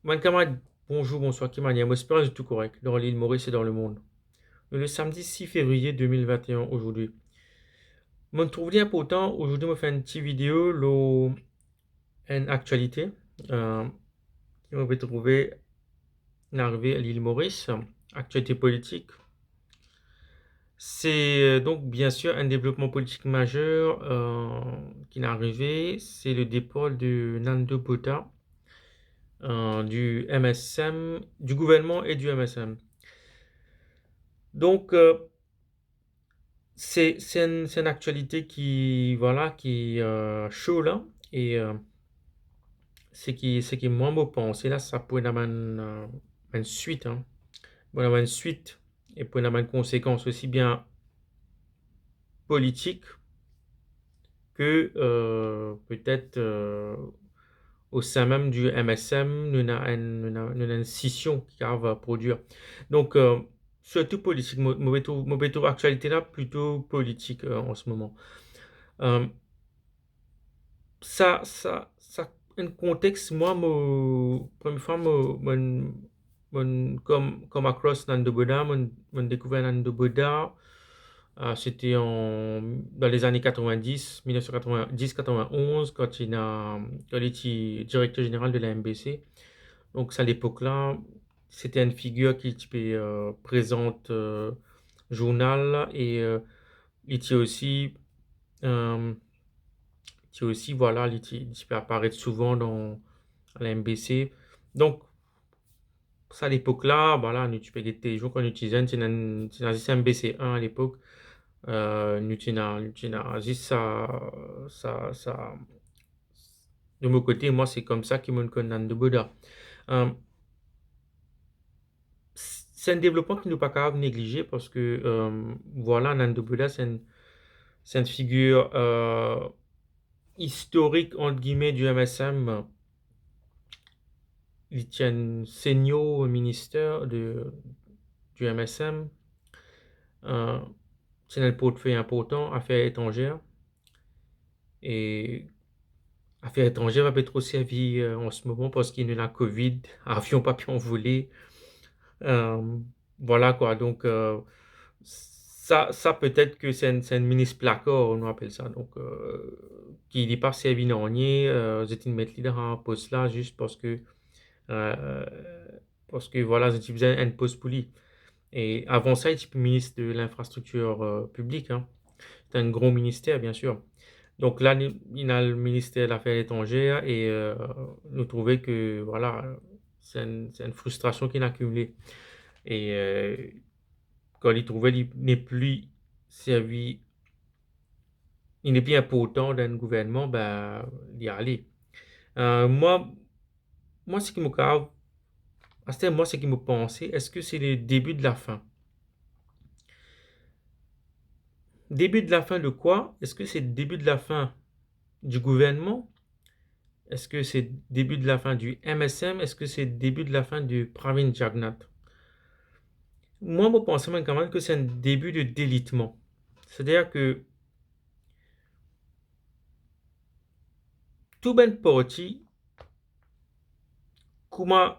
Mon camarade, bonjour, bonsoir, qui m'a j'espère que tout correct dans l'île Maurice et dans le monde. Nous, le samedi 6 février 2021, aujourd'hui. Mon trouvé important, aujourd'hui, me fait une petite vidéo, une actualité, euh, qui m'a trouvé arrivé à l'île Maurice, actualité politique. C'est donc bien sûr un développement politique majeur qui est arrivé, c'est le départ de Nando Bota du MSM, du gouvernement et du MSM. Donc, c'est une actualité qui, voilà, qui chaud là. Et ce qui moi me pense, et là, ça pourrait avoir une suite, hein. Pourrait avoir une suite et pourrait avoir une conséquence aussi bien politique que peut-être au sein même du MSM, nous avons une scission qui va produire. Donc, surtout politique, mauvais tour actualité là, plutôt politique en ce moment. Euh, ça, un contexte, moi, première fois, comme across Nando Boda, mon découvert Nando Boda, c'était dans les années 90, 1990-91, quand il était directeur général de la MBC. Donc, à l'époque-là, c'était une figure qui était présente journal et il était aussi. euh, qui aussi, voilà, il peut apparaître souvent dans la MBC. Donc, ça, à l'époque-là, voilà, tu peux des jours qu'on utilisait, c'est un MBC1 à l'époque. Nous avons juste de mon côté, moi, c'est comme ça qu'ils me connaissent de Boda. Euh, c'est un développement qui nous pas capable de négliger parce que, voilà, Nando Boda, c'est une figure historique, entre guillemets, du MSM. Il tient senior ministère du MSM, euh, c'est un portefeuille important, affaires étrangères. Et affaires étrangères va peut-être trop servi en ce moment parce qu'il y a la Covid, avion pas pu en voler. Euh, voilà quoi, donc ça peut-être que c'est un ministre placard, on appelle ça. Donc, qui n'est pas servi non nier, vous êtes une mettre leader en poste là juste euh, parce que voilà, vous avez un poste pour lui. Et avant ça, il était ministre de l'infrastructure publique, hein. C'est un gros ministère, bien sûr. Donc là, il a le ministère des Affaires étrangères et nous trouvons que voilà, c'est une frustration qu'il a accumulée. Et quand il trouvait qu'il n'est plus servi, il n'est plus important d'un gouvernement, ben, il y aller. Moi, ce qui me grave, moi, ce qui me pensait, est-ce que c'est le début de la fin? Début de la fin de quoi? Est-ce que c'est le début de la fin du gouvernement? Est-ce que c'est le début de la fin du MSM? Est-ce que c'est le début de la fin du Pravin Jagnat? Moi, je pense même quand même que c'est un début de délitement. C'est-à-dire que tout ben parti, comment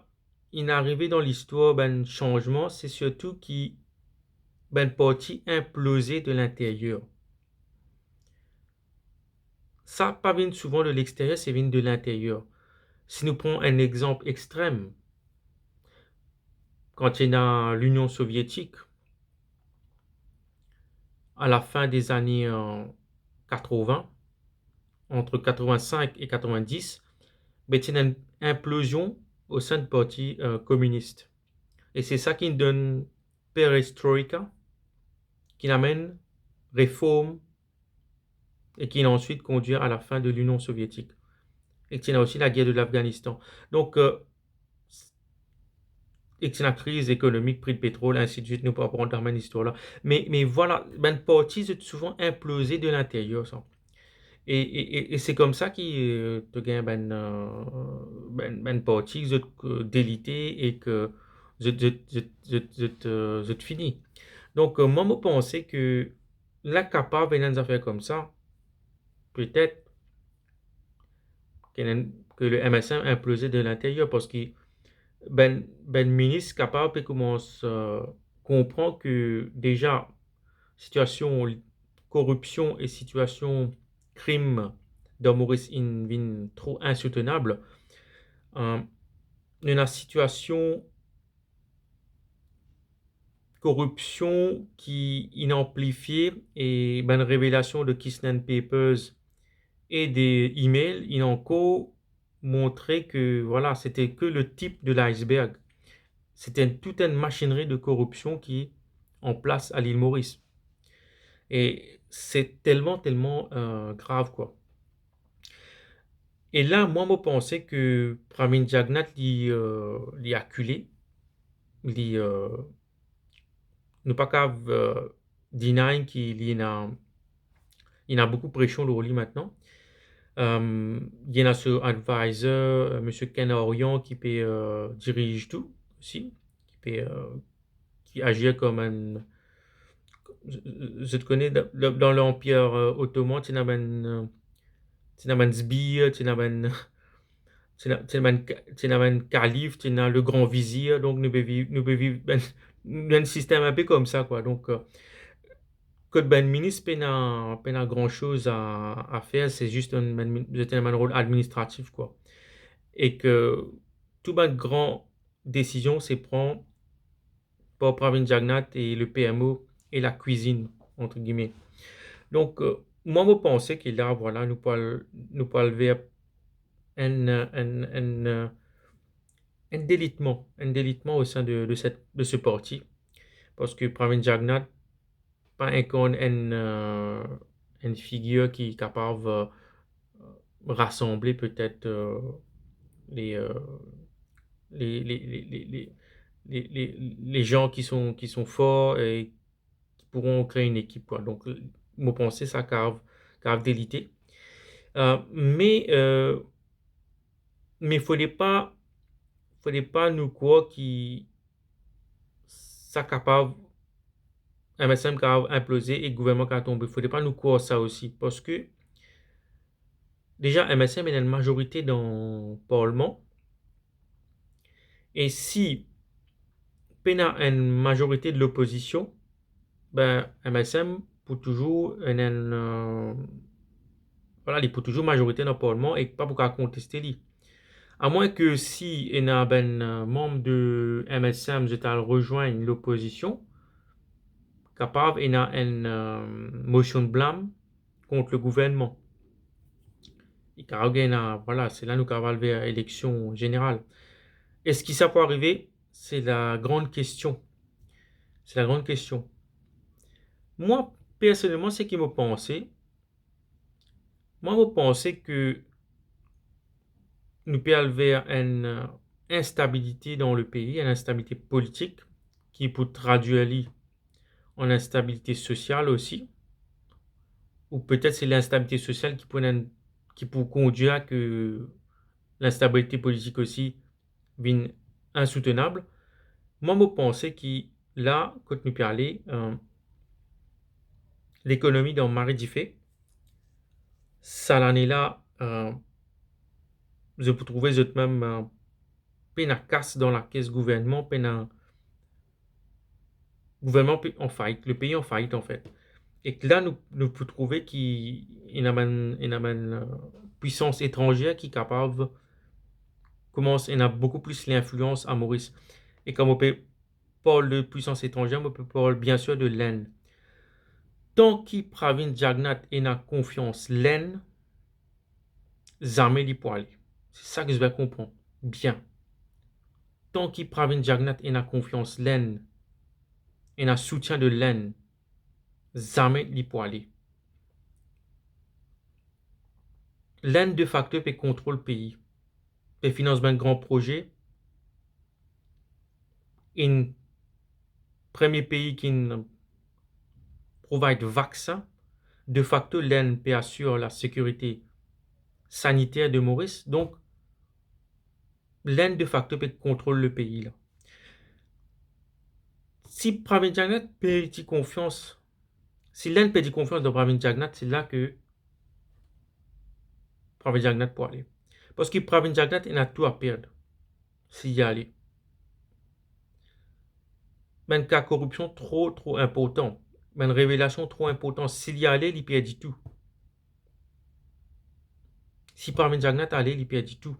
il est arrivé dans l'histoire, ben changement, c'est surtout qui ben parti implosé de l'intérieur. Ça pas vient souvent de l'extérieur, c'est vient de l'intérieur. Si nous prenons un exemple extrême, quand il y a l'Union soviétique, à la fin des années 80, entre 85 et 90, ben, il y a une implosion au sein du parti communiste. Et c'est ça qui donne perestroïka, qui amène réforme et qui ensuite conduit à la fin de l'Union soviétique. Et qui a aussi la guerre de l'Afghanistan. Donc, et qui a la crise économique, prix de pétrole, ainsi de suite, nous ne pouvons pas rentrer dans l'histoire là. Mais voilà, ben parti est souvent implosé de l'intérieur, ça. Et c'est comme ça que tu gagnes ben parti, délité et que je te finis. Donc, moi, je pensais que la capable venant des affaires comme ça, peut-être que le MSN implosé de l'intérieur parce que ben ministre capable de commence comprend que déjà situation corruption et situation crime dans Maurice in vin trop insoutenable. Euh, une situation corruption qui est amplifiée et ben révélation de Kissland Papers et des emails, il a encore montré que voilà, c'était que le type de l'iceberg. C'était toute une machinerie de corruption qui est en place à l'île Maurice. Et c'est tellement grave, quoi. Et là, moi, je pensais que Pravin Jagnat l'y acculé, l'y, ne pas qu'à deny qu'il y en a beaucoup de pression le lit maintenant. Il y en a ce advisor, Monsieur Ken Orion, qui peut, dirige tout aussi, qui peut, qui agit comme un. Je te connais dans l'Empire ottoman, tu n'as un sbire, tu n'as un, tu n'as un calife, tu n'as le grand vizir, donc nous devons vivre un système un peu comme ça, quoi. Donc, que ben ministre peine grand chose à faire, c'est juste un rôle administratif, quoi. Et que tout ben grand décision c'est prend par Pravin Jagnat et le PMO et la cuisine, entre guillemets. Donc, moi, je pensais que là, voilà, nous pouvons lever un, un délitement au sein de ce parti. Parce que Pravin Jagnat, pas une figure qui est capable de rassembler peut-être les, euh, les gens qui sont forts et qui pourront créer une équipe, quoi. Donc, moi, penser ça cave délité. Mais fallait pas nous croire qui ça capable MSM capable imploser et le gouvernement qui a tombé. Faudrait pas nous croire ça aussi parce que déjà MSM est une majorité dans le Parlement et si il y a une majorité de l'opposition, ben MSM pour toujours voilà, il peut toujours majorité dans le Parlement et pas pour contester lui. À moins que si il y a un membre de MSM qui rejoindre l'opposition, capable, il y a une motion de blâme contre le gouvernement. Et voilà, c'est là nous avons lever l'élection générale. Est-ce que ça peut arriver? C'est la grande question. C'est la grande question. Moi, personnellement, c'est qui me pensait. Moi, je pensais que nous pouvons vers une instabilité dans le pays, une instabilité politique qui peut traduire en instabilité sociale aussi. Ou peut-être c'est l'instabilité sociale qui peut conduire à que l'instabilité politique aussi vienne insoutenable. Moi, je pensais que là, quand nous parlons, l'économie dans Marie fait, ça l'année là, je peux trouver même peine à casse dans la caisse gouvernement, peine à gouvernement en faillite, le pays en faillite en fait. Et que là, nous pouvons trouver qu'il y a une puissance étrangère qui est capable, commence, il y a beaucoup plus l'influence à Maurice. Et comme on peut parler de puissance étrangère, on peut parler bien sûr de l'Inde. Tant qu'il Pravin Jagnat a confiance l'Inde, jamais il peut aller. C'est ça que je vais comprendre. Bien. Tant qu'il Pravin Jagnat a confiance l'Inde, et a soutien de l'Inde, jamais il peut aller. L'Inde de facto peut contrôler le pays. Peut financer un grand projet. Un premier pays qui provide vaccin. De facto, l'Inde peut assurer la sécurité sanitaire de Maurice. Donc, l'Inde de facto peut contrôler le pays là. Si Pravin Jagnat perd confiance, si l'Inde perd confiance dans Pravin Jagnat, c'est là que Pravin Jagnat peut aller. Parce que Pravin Jagnat, il a tout à perdre s'il y allait. un cas corruption trop important. Une révélation trop importante. S'il y allait, il perdit tout. Si parmi Jagnat allait, il perdit tout.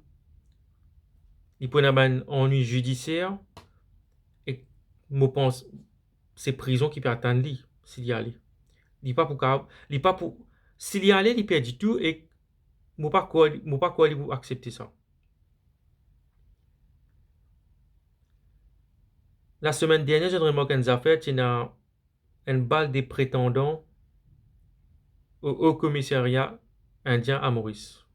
Il prenait un ennui judiciaire et je pense c'est prison qui peut attendre lui s'il y allait. Il pas pour il pas pour s'il y allait, il perdit tout et moi pas quoi il accepter ça. La semaine dernière, j'ai remarqué une affaire, il y a une balle des prétendants au Haut Commissariat indien à Maurice.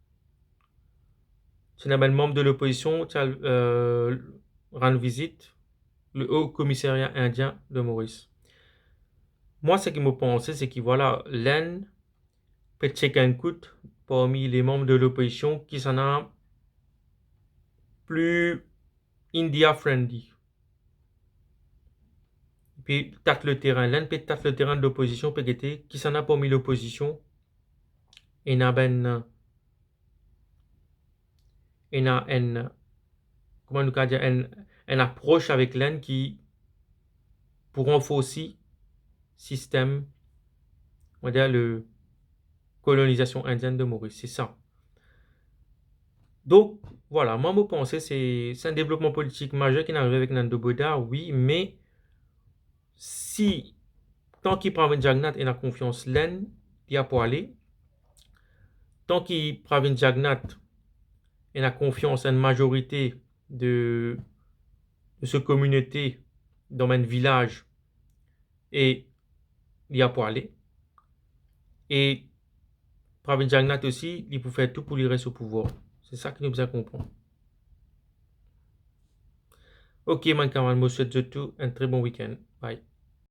C'est un membre de l'opposition qui a rendu visite le Haut Commissariat indien de Maurice. Moi, ce qui me pensait, c'est que voilà, l'Inde peut checker un coup parmi les membres de l'opposition qui s'en a plus India friendly. Puis, tâte le terrain, l'Inde peut tâte le terrain de l'opposition, peut qui s'en a parmi l'opposition, et n'a ben, et n'a une, comment nous dire, une approche avec l'Inde qui pour renforcer système, on va dire, le colonisation indienne de Maurice. C'est ça. Donc, voilà, moi, mon pensée, c'est un développement politique majeur qui est arrivé avec Nando Boda, oui, mais si, tant qu'il prend Jagnat et la confiance laine, il y a pour aller, tant qu'il prend Jagnat et la confiance à une majorité de, de cette communauté dans un village, et il y a pour aller, et Pravin Jagnat aussi, il peut faire tout pour lui rester au pouvoir. C'est ça que nous besoin comprendre. Ok, mon camarade, je vous souhaite tout un très bon week-end. Bye.